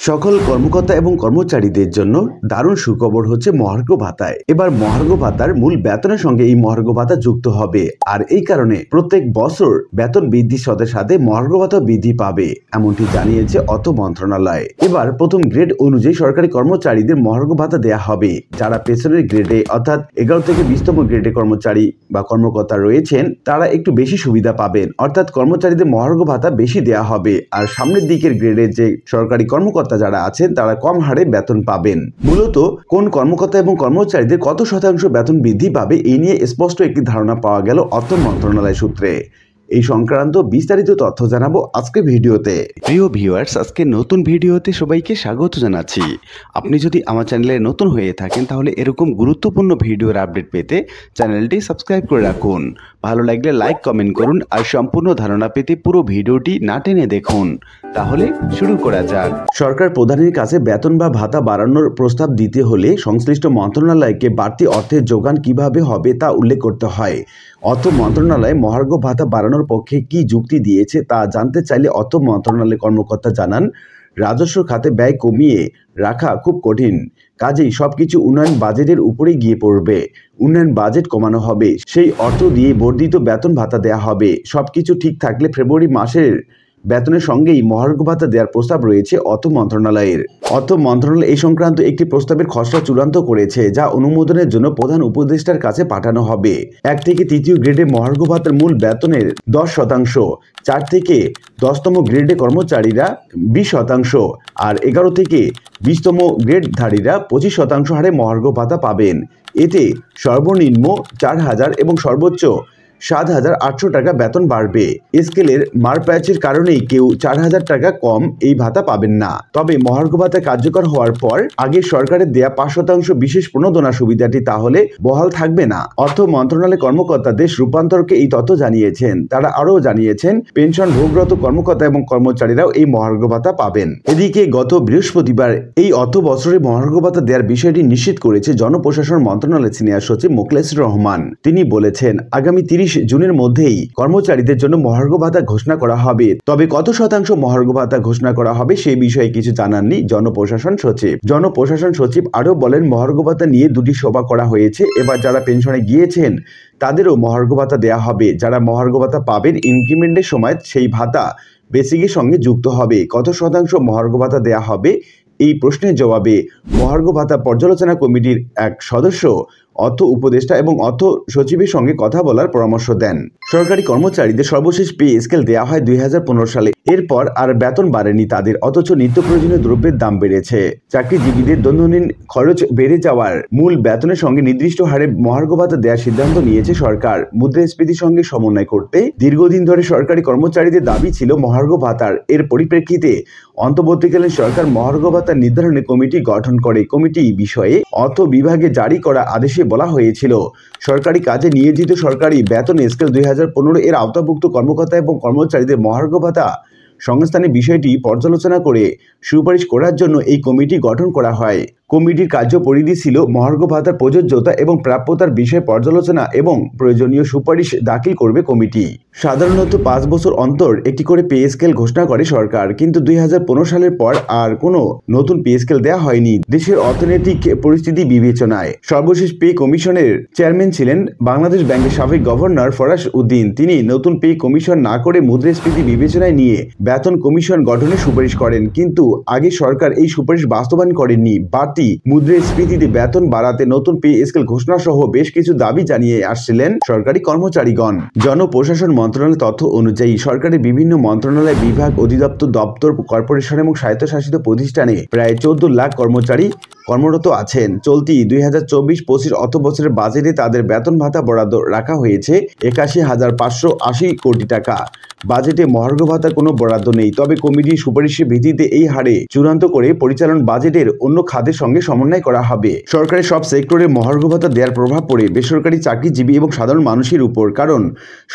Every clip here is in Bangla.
সকল কর্মকর্তা এবং কর্মচারীদের জন্য দারুণ সুখবর হচ্ছে মহার্ঘ ভাতায়। এবার মহার্ঘ ভাতার মূল বেতনের সঙ্গে এই মহার্ঘ ভাতা যুক্ত হবে, আর এই কারণে প্রত্যেক বছর বেতন বৃদ্ধির সাথে সাথে মহার্ঘ ভাতা বৃদ্ধি পাবে, এমনটি জানিয়েছে অর্থ মন্ত্রণালয়। এবার প্রথম গ্রেড অনুযায়ী সরকারি কর্মচারীদের মহার্ঘ ভাতা দেয়া হবে। যারা পেছনের গ্রেডে অর্থাৎ 11 থেকে 20তম গ্রেডে কর্মচারী বা কর্মকর্তা রয়েছেন তারা একটু বেশি সুবিধা পাবেন, অর্থাৎ কর্মচারীদের মহার্ঘ ভাতা বেশি দেয়া হবে। আর সামনের দিকের গ্রেডের যে সরকারি কর্মকর্তা যারা আছেন তারা কম হারে বেতন পাবেন। মূলত কোন কর্মকর্তা এবং কর্মচারীদের কত শতাংশ বেতন বৃদ্ধি পাবে এই নিয়ে স্পষ্ট একটি ধারণা পাওয়া গেল অর্থ মন্ত্রণালয় সূত্রে। এই সংক্রান্ত বিস্তারিত তথ্য জানাবো আজকে ভিডিওতে। প্রিয় ভিউয়ার্স, আজকে নতুন ভিডিওতে সবাইকে স্বাগত জানাচ্ছি। আপনি যদি আমার চ্যানেলে নতুন হয়ে থাকেন তাহলে এরকম গুরুত্বপূর্ণ ভিডিওর আপডেট পেতে চ্যানেলটি সাবস্ক্রাইব করে রাখুন। ভালো লাগলে লাইক কমেন্ট করুন, আর সম্পূর্ণ ধারণা পেতে পুরো ভিডিওটি না টেনে দেখুন। তাহলে শুরু করা যাক। সরকার প্রধানের কাছে বেতন বা ভাতা বাড়ানোর প্রস্তাব দিতে হলে সংশ্লিষ্ট মন্ত্রণালয়কে বাড়তি অর্থের যোগান কিভাবে হবে তা উল্লেখ করতে হয়। অর্থ মন্ত্রণালয় মহার্ঘ ভাতা বাড়ানোর পক্ষে কি যুক্তি দিয়েছে তা জানতে চাইলে অর্থ মন্ত্রণালয়ের কর্মকর্তা জানান, রাজস্ব খাতে ব্যয় কমিয়ে রাখা খুব কঠিন, কাজেই সবকিছু উন্নয়ন বাজেটের উপরে গিয়ে পড়বে। উন্নয়ন বাজেট কমানো হবে, সেই অর্থ দিয়ে বর্ধিত বেতন ভাতা দেয়া হবে। সবকিছু ঠিক থাকলে ফেব্রুয়ারি মাসের বেতনের সঙ্গেই মহার্ঘ ভাতা দেওয়ার প্রস্তাব রয়েছে অর্থ মন্ত্রণালয়ের। অর্থ মন্ত্রণালয় এই সংক্রান্ত একটি প্রস্তাবের খসড়া চূড়ান্ত করেছে, যা অনুমোদনের জন্য প্রধান উপদেষ্টার কাছে পাঠানো হবে। 1 থেকে 3য় গ্রেডে মহার্ঘ ভাতার মূল বেতনের 10%, 4 থেকে 10তম গ্রেডে কর্মচারীরা 20%, আর 11 থেকে 20তম গ্রেডধারীরা 25% হারে মহার্ঘ ভাতা পাবেন। এতে সর্বনিম্ন 4,000 এবং সর্বোচ্চ 7,800 টাকা বেতন বাড়বে। স্কেলের মারপ্যাচের কারণেই কেউ 4,000 টাকা কম এই ভাতা পাবেন না। তবে মহার্ঘ ভাতা কার্যকর হওয়ার পর আগে সরকারের দেয়া 5% বিশেষ প্রণোদনা সুবিধাটি তাহলে বহাল থাকবে না। অর্থ মন্ত্রণালয়ের কর্মকর্তা দেশ রূপান্তরকে এই তথ্য জানিয়েছেন। তারা আরও জানিয়েছেন, পেনশন ভোগরত কর্মকর্তা এবং কর্মচারীরাও এই মহার্ঘ ভাতা পাবেন। এদিকে গত বৃহস্পতিবার এই অর্থ বছরে মহার্ঘ ভাতা দেওয়ার বিষয়টি নিশ্চিত করেছে জনপ্রশাসন মন্ত্রণালয়ের সিনিয়র সচিব মোখলেছুর রহমান। তিনি বলেছেন, আগামী 30 জুনের মধ্যেই কর্মচারীদের জন্য মহার্ঘ ভাতা ঘোষণা করা হবে। তবে কত শতাংশ মহার্ঘ ভাতা ঘোষণা করা হবে সেই বিষয়ে কিছু জানাননি জনপ্রশাসন সচিব। জনপ্রশাসন সচিব আরও বলেন, মহার্ঘ ভাতা নিয়ে 2টি সভা করা হয়েছে। এবার যারা পেনশনে গিয়েছেন তাদেরও মহার্ঘ ভাতা দেয়া হবে। যারা মহার্ঘ ভাতা পাবেন ইনক্রিমেন্টের সময় সেই ভাতা বেসিকের সঙ্গে যুক্ত হবে। কত শতাংশ মহার্ঘ ভাতা দেয়া হবে এই প্রশ্নের জবাবে মহার্ঘ ভাতা পর্যালোচনা কমিটির এক সদস্য অর্থ উপদেষ্টা এবং অর্থ সচিবের সঙ্গে কথা বলার পরামর্শ দেন। সরকারি কর্মচারীদের সর্বশেষ পে স্কেল দেওয়া হয় 2015 সালে। এরপর আর বেতন বাড়েনি তাদের, অথচ নিত্য প্রয়োজনীয় দ্রব্যের দাম বেড়েছে। চাকরিজীবীদের দৈনন্দিন খরচ বেড়ে যাওয়ার মূল বেতনের সঙ্গে নির্দিষ্ট হারে মহার্ঘ ভাতা দেওয়ার সিদ্ধান্ত নিয়েছে সরকার। মুদ্রাস্ফীতির সঙ্গে সমন্বয় করতে দীর্ঘদিন ধরে সরকারি কর্মচারীদের দাবি ছিল মহার্ঘ ভাতার। এর পরিপ্রেক্ষিতে অন্তর্বর্তীকালীন সরকার মহার্ঘ ভাতা নির্ধারণে কমিটি গঠন করে। কমিটি বিষয়ে অর্থ বিভাগে জারি করা আদেশে বলা হয়েছিল, সরকারি কাজে নিয়োজিত সরকারি বেতন স্কেল 2015 এর আওতাভুক্ত কর্মকর্তা এবং কর্মচারীদের মহার্ঘ ভাতা সংস্থানের বিষয়টি পর্যালোচনা করে সুপারিশ করার জন্য এই কমিটি গঠন করা হয়। কমিটির কার্যপরিধি ছিল মহার্ঘ ভাতার প্রযোজ্যতা এবং প্রাপ্যতার বিষয়ে পর্যালোচনা এবং প্রয়োজনীয় সুপারিশ দাখিল করবে কমিটি। সাধারণত 5 বছর অন্তর একটি করে পে স্কেল ঘোষণা করে সরকার, কিন্তু 2015 সালের পর আর কোনো নতুন পে স্কেল দেওয়া হয়নি দেশের অর্থনৈতিক পরিস্থিতি বিবেচনায়। সর্বশেষ পে কমিশনের চেয়ারম্যান ছিলেন বাংলাদেশ ব্যাংকের সাবেক গভর্নর ফরাস উদ্দিন। তিনি নতুন পে কমিশন না করে মুদ্রাস্ফীতি বিবেচনায় নিয়ে বেতন কমিশন গঠনের সুপারিশ করেন, কিন্তু আগে সরকার এই সুপারিশ বাস্তবায়ন করেননি। বাড়তি মুদ্রাস্ফীতিতে বেতন বাড়াতে নতুন পে স্কেল ঘোষণা সহ বেশ কিছু দাবি জানিয়ে আসছিলেন সরকারি কর্মচারীগণ। জনপ্রশাসন মন্ত্রণালয়ের তথ্য অনুযায়ী সরকারের বিভিন্ন মন্ত্রণালয়, বিভাগ, অধিদপ্তর, দপ্তর, কর্পোরেশন এবং স্বায়ত্তশাসিত প্রতিষ্ঠানে প্রায় 14 লাখ কর্মচারী কর্মরত আছেন। চলতি 2024-25 অর্থ বছরের বাজেটে তাদের বেতন ভাতা বরাদ্দ রাখা হয়েছে 81,580 কোটি টাকা। বাজেটে মহার্ঘ ভাতার কোনো বরাদ্দ নেই, তবে কমিটির সুপারিশের ভিত্তিতে এই হারে চূড়ান্ত করে পরিচালন বাজেটের অন্য খাতের সঙ্গে সমন্বয় করা হবে। সরকারের সব সেক্টরে মহার্ঘ ভাতা দেওয়ার প্রভাব পড়ে বেসরকারি চাকরিজীবী এবং সাধারণ মানুষের উপর, কারণ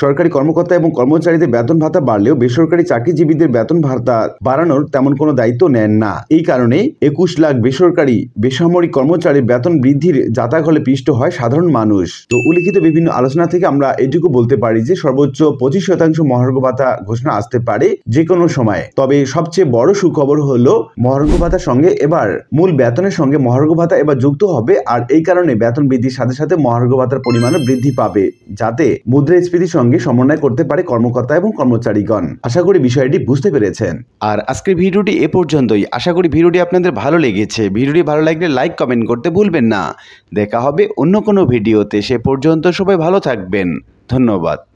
সরকারি কর্মকর্তা এবং কর্মচারীদের বেতন ভাতা বাড়লেও বেসরকারি চাকরিজীবীদের বেতন ভাতা বাড়ানোর তেমন কোনো দায়িত্ব নেন না। এই কারণে 21 লাখ বেসরকারি বেসামরিক কর্মচারীর বেতন বৃদ্ধির যাতায়াত হলে পিষ্ট হয় সাধারণ মানুষ। তো উল্লিখিত বিভিন্ন আলোচনা থেকে আমরা এটুকু বলতে পারি যে সর্বোচ্চ 25% মহার্ঘ ভাতা ঘোষণা আসতে পারে যে কোনো সময়। তবে সবচেয়ে বড় সুখবর হলো মহার্ঘ ভাতার সঙ্গে এবার মূল বেতনের সঙ্গে মহার্ঘ ভাতা এবার যুক্ত হবে, আর এই কারণে বেতন বৃদ্ধির সাথে সাথে মহার্ঘ ভাতার পরিমাণও বৃদ্ধি পাবে, যাতে মুদ্রাস্ফীতির সঙ্গে সমন্বয় করতে পারে কর্মকর্তা এবং কর্মচারীগণ। আশা করি বিষয়টি বুঝতে পেরেছেন। আর আজকের ভিডিওটি এ পর্যন্তই। আশা করি ভিডিওটি আপনাদের ভালো লেগেছে। ভিডিওটি ভালো লাগলে লাইক কমেন্ট করতে ভুলবেন না। দেখা হবে অন্য কোনো ভিডিওতে। সে পর্যন্ত সবাই ভালো থাকবেন। ধন্যবাদ।